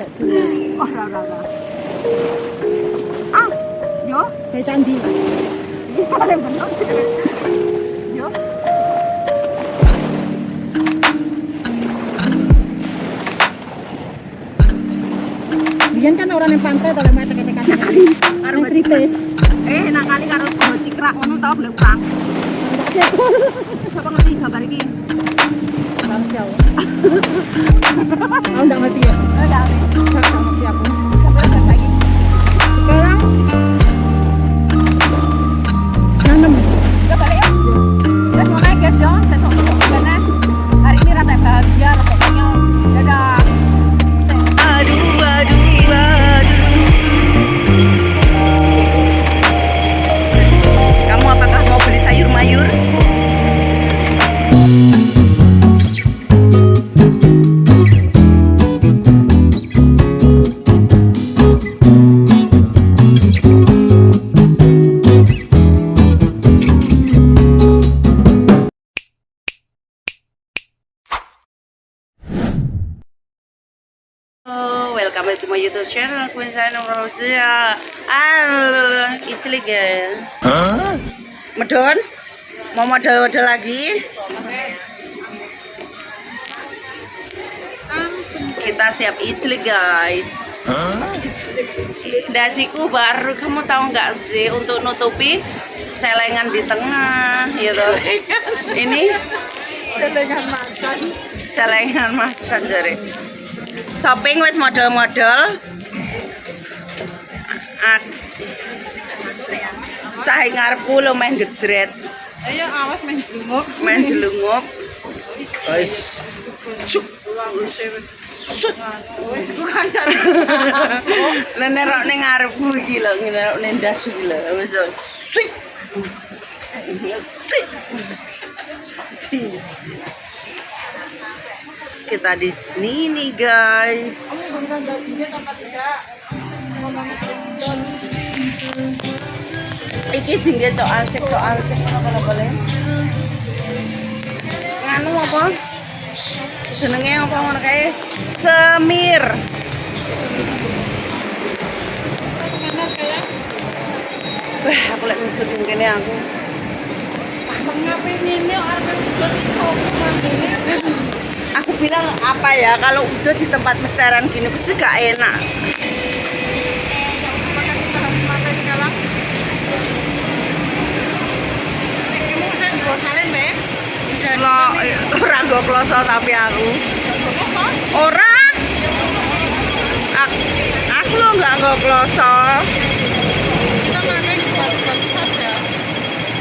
Oh, ora. Ah, yo. Kayak candi. Paling bener. Yo. Biyen kan orang yang pantai to lek tekan-tekan. Karo kritis. Nak kali karo Jawa Cikrak ngono tau belum Kang. Siapa ngerti gambar iki? Bang jauh. Aku enggak ngerti ya. Enggak Ngerti aku. sampai lagi. Sekarang nanam. Udah balik ya? Guys, mau naik guys yo. Saya sok gimana? Hari ini rata bahagia, pokoknya dadah. Aduh. Kamu apakah mau beli sayur mayur? Welcome to my YouTube channel, Queen Sana Rosia. Iclik ya. Medon? Mau modal-modal lagi? Kita siap iclik guys. Dasiku baru, kamu tahu nggak sih, untuk nutupi celengan di tengah, gitu. Ini celengan macan jare. Shopping wis model-model. Cah ngarepku lo main gejret. Ayo awas main jelungkup. Main jelungup. Guys. Cuk. Wis ku kancan. Lah nerok ning ngarepku iki lho, nerok ning ndas iki lho. Wis. Sik. Sik. Cheese. Kita di sini nih guys. Iki tinggal soal cek mana boleh. Nganu apa? Jenenge apa ngono kae? Semir. Wah, aku lek ngikut ngene aku. Ngapain ini arep ngikut kok mandene. Aku bilang apa ya, kalau udah di tempat mesteran gini pasti gak enak. Apakah kita harus makan sekarang? Kamu saya bosanin, Mbak. Orang gak kloso tapi aku. Orang. Aku lo nggak kloso. Kita makan di batu-batu saja.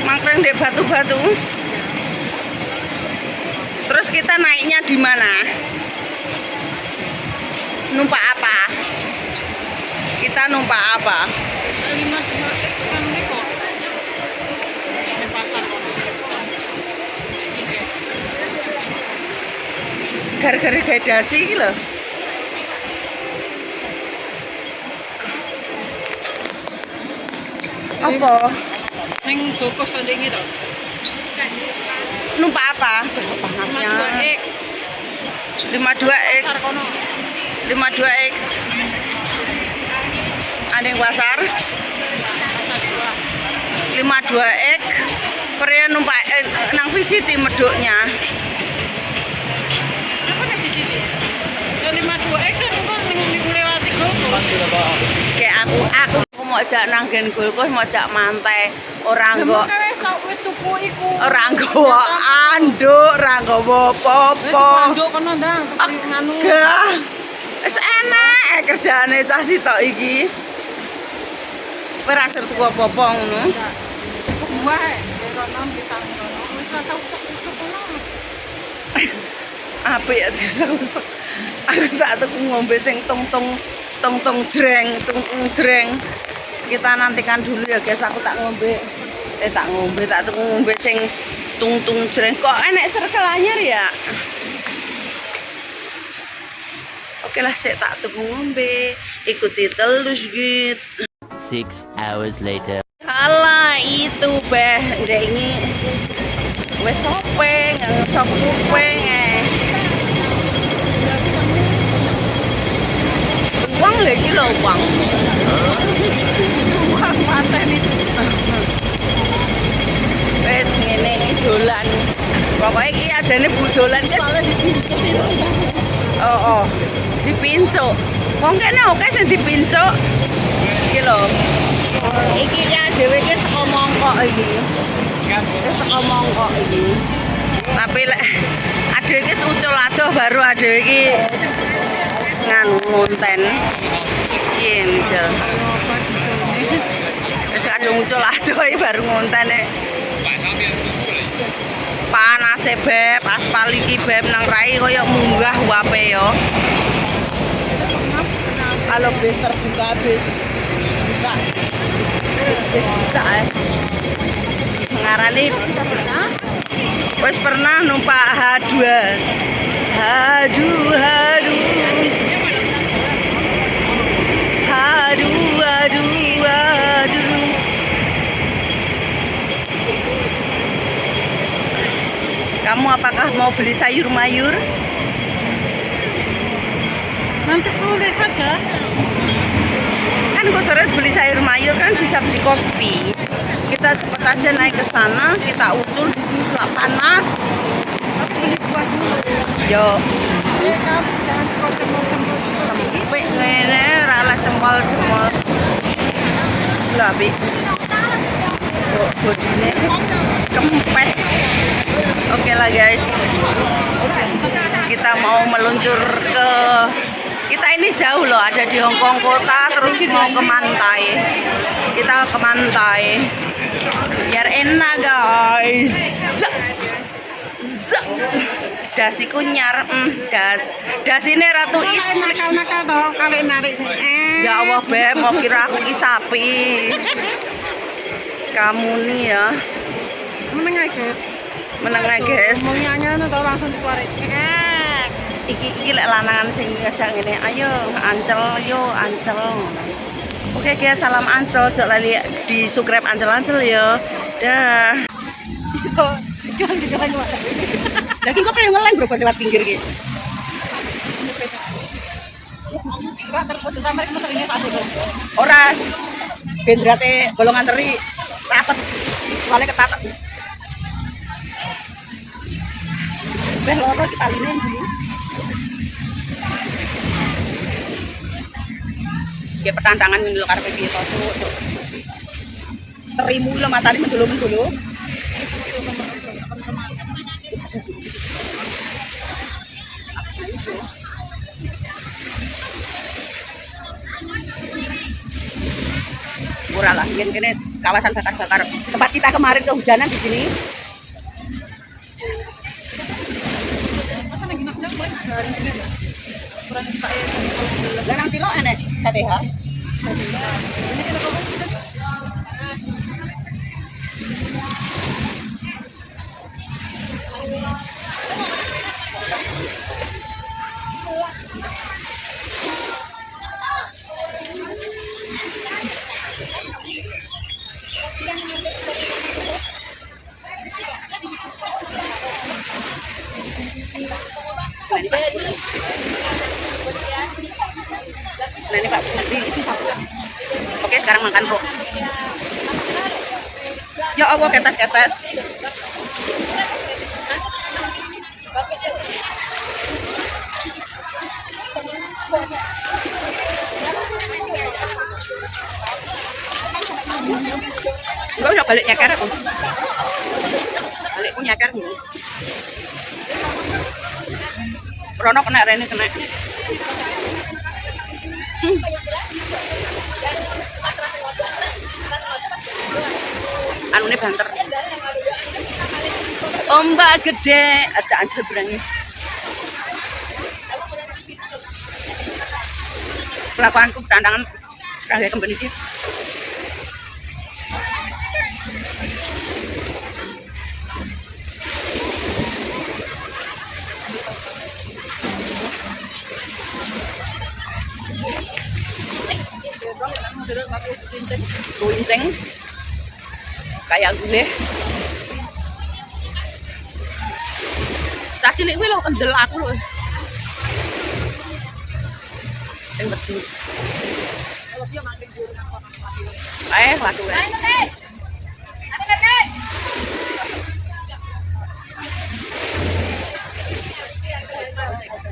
Makan di batu-batu. Terus kita naiknya di mana? Numpak apa? Kita numpak apa? 5 kan rekor. Di pasar kono. Gara-gara gadasi iki lho. Apa? Ning Joko standingi to. Numpak apa? 52X. 52X. Pasar kono. 52X. Ada yang pasar? Pasar 2. 52X. Pria numpak nang visiti meduknya. Apa nek di sini? Ya 52X kan kok ning lewati Joko. Kayak aku mau jak nanggen Golkos, mau jak mantai. Orang kok Wis tuku iku. orang gowo anduk, orang gowo popo. Anduk kono ndang tuku nganu. Enggak. Wis enak kerjaane cah sitok iki. Ora ser tuku apa-apa ngono. Tuku buah kono pisang kono. Wis tau tuku kono. Apik ya diusek-usek. Aku tak tuku ngombe sing tong-tong jreng. Kita nantikan dulu ya guys, aku tak tuku ngombe sing tung jreng. Kok enek circle anyar ya? Oke lah, saya tak tuku ngombe. Ikuti terus gitu. 6 hours later. Alah itu beh, ndek ini wes shopping, shop kuping lagi lho uang. Uang manten itu. Wes ngene iki dolan. Pokoke iki ajane budolan wis Malah dipincetin. oh dipincuk. Wong kene oke sing dipincuk. Iki lho. Iki ya dhewe iki saka mongkok iki. Wis saka mongkok iki. Tapi lek adewe iki ucul adoh baru adewe iki nganu ngonten. Piye misal. Wis kadung ucul adoh iki baru ngontene. Panase beb, aspal iki beb nang rai koyo munggah wape yo. Kalau bis terbuka bis buka. Bis buka ngarani wis pernah numpak H2. Hadu hadu. Hadu hadu hadu. Kamu apakah mau beli sayur mayur? Nanti sore saja. Kan kok sore beli sayur mayur kan bisa beli kopi. Kita cepet aja naik ke sana, kita ucul di sini selap panas. Aku beli buah dulu. Yo, Kamu jangan cempol-cempol. lempik ngene ralah cempol-cempol. Lah, Bi. Kok bodine kempes. Oke lah guys. Kita mau meluncur ke kita ini jauh loh, ada di Hongkong kota terus mau ke Mantai. Kita ke Mantai. Biar enak guys. Dasiku nyar, dasine Ratu itu. Nakal-nakal toh kalau narik. Ya Allah beb, mau kira aku ki sapi. Kamu nih ya, Menengah guys. menengah guys. Mau nyanyi tuh langsung ditarik. Iki lek lanangan sing ngajak ngene, ayo Ancel, yo Ancel. Oke guys, salam Ancel, jok lali di subscribe Ancel ya. Dah. Itu jalan-jalan mana? Lagi kok kayak ngeleng bro lewat pinggir gitu. Enggak terputus sampai muternya Pak Dulu. Ora bendrate golongan teri rapet. Soalnya ketatak. Beh loro kita linen dulu. Dia pertantangan dulu karena piye to tuh. Terimu lo matane mendulu-mendulu. Murah lah, kene kawasan bakar-bakar. Tempat kita kemarin kehujanan di sini. Lah nang tilo enek sate ha. Nah ini Pak, ini satu. Oke sekarang makan Bu. Ya Allah ketes-ketes. Enggak udah balik nyeker aku. Balikku nyeker dulu. Rono kena Rene kena. Anu ini banter. Ombak gede ada seberangnya. Kelakuanku tantangan raga kembali dia. Kunceng kayak gue cah cilik kuwi lho kendel aku lho Sing wedi. Kalau dia makin jujur kan kok mati. Waduh.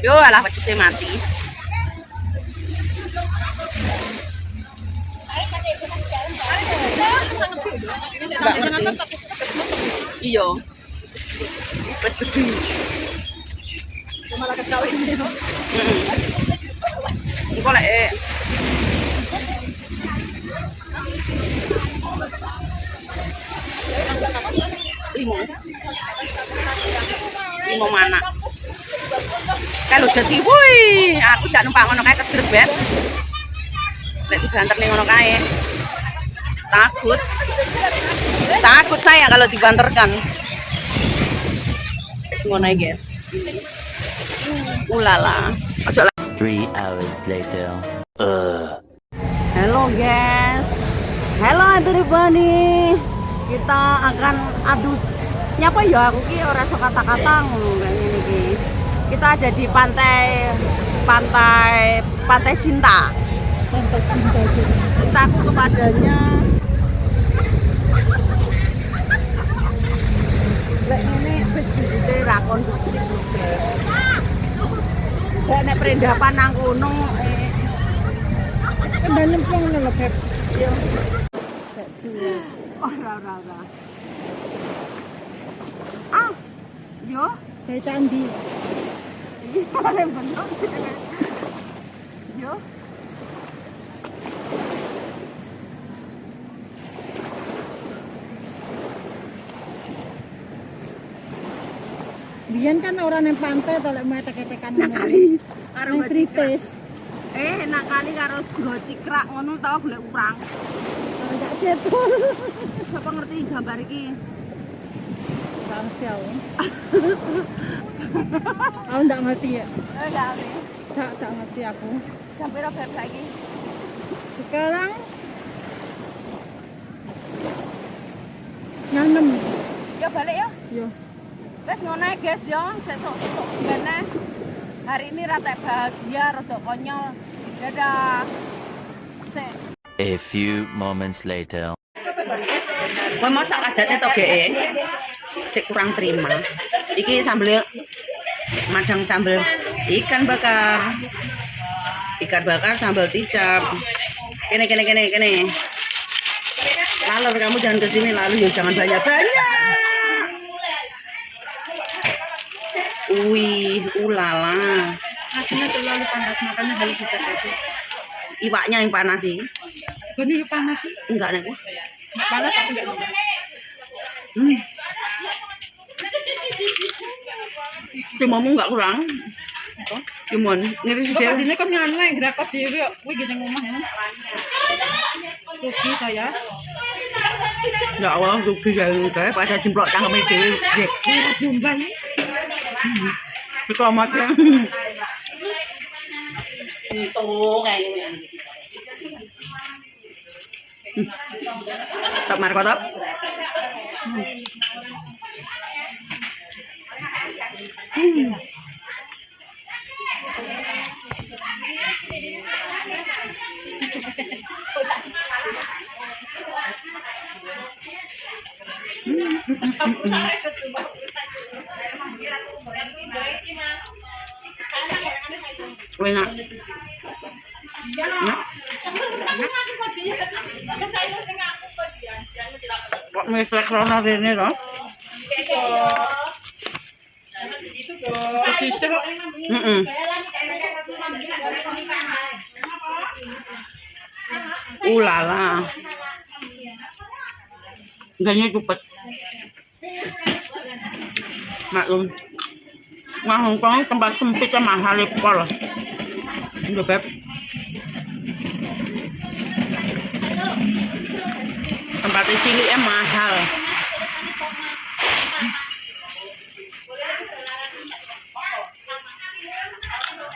Yo alah wedhuse mati. Enggak ngerti. Iya. Wes gede. Malah kekawin dia. Engko lek limo mana? Kalau jadi, woi, aku jangan numpang ngono kae kegrebet. Lek dibanter ning ngono kae. Takut saya kalau dibanterkan. Wis ngono ae, guys. Ulala. Ojo 3 hours later. Halo guys, hello everybody. Kita akan adus nyapa ya aku ki ora iso kata-kata ngono kayak ngene iki. Kita ada di pantai cinta. Cintaku kepadanya. Lek ngene bejute ra kondusif. Lek nek perendapan nang kono Kendalem pong lho, Beb. yo. Ora. Ah, yo. Kayak candi. Paling bener. Yo. Biyen kan orang yang pantai to lek metek-etekan Nakali karo Nang kritis. nakali karo go cikrak ngono tau golek urang. Kalau gak cetul. Sapa ngerti gambar iki? Gak ngerti aku. Aku gak ngerti ya. Enggak ngerti. Gak ngerti aku. Jam piro beb saiki? Sekarang nanem. Yo balik yo. Yo. Wes ngono ae guys yo, sesuk ngene. Hari ini rata bahagia, rada konyol. Dadah. Sik. A few moments later. Kowe mau sak kajane to geke? Sik kurang terima. Iki sambel madang sambel ikan bakar. Ikan bakar sambal ticap. Kene. Lalu kamu jangan ke sini lalu ya jangan banyak-banyak. Wih, ulala. Nasinya terlalu panas, makanya harus dicapai. Iwaknya yang panas sih. Ini panas sih. Enggak nih. Panas tapi enggak nyoba. Timamu enggak kurang. Gimana? Ngiris dia. Bapak dini kan nganu yang gerakot diri, wih gini ngomong. Rugi saya. Ya Allah, rugi jalan saya pada jemplok cangkeme dhewe. Nggih. Merah jombang. Dikelamatnya. Top Marco top. Enak. Kok mesek rono rene to? Heeh. Ulala. Ganya cepet. Maklum. Wah, Hongkong tempat sempitnya mahal pol. Udah beb. Tempat ciliknya mahal.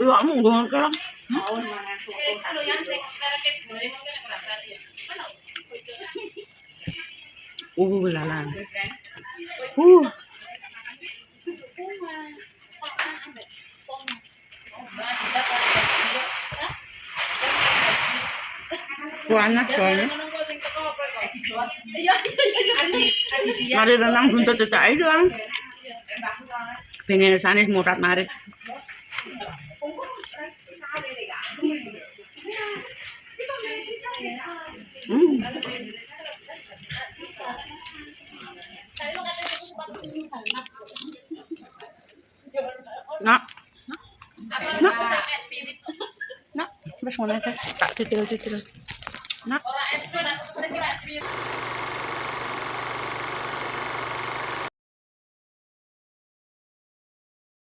Iya, kamu nggak ngerti. Lala. Panas soalnya. Mari renang buntut cecak itu lang. Pengen sanis murat marit. Nak. Nak. Nak, wis ngono ae. Tak titil-titil. Nak.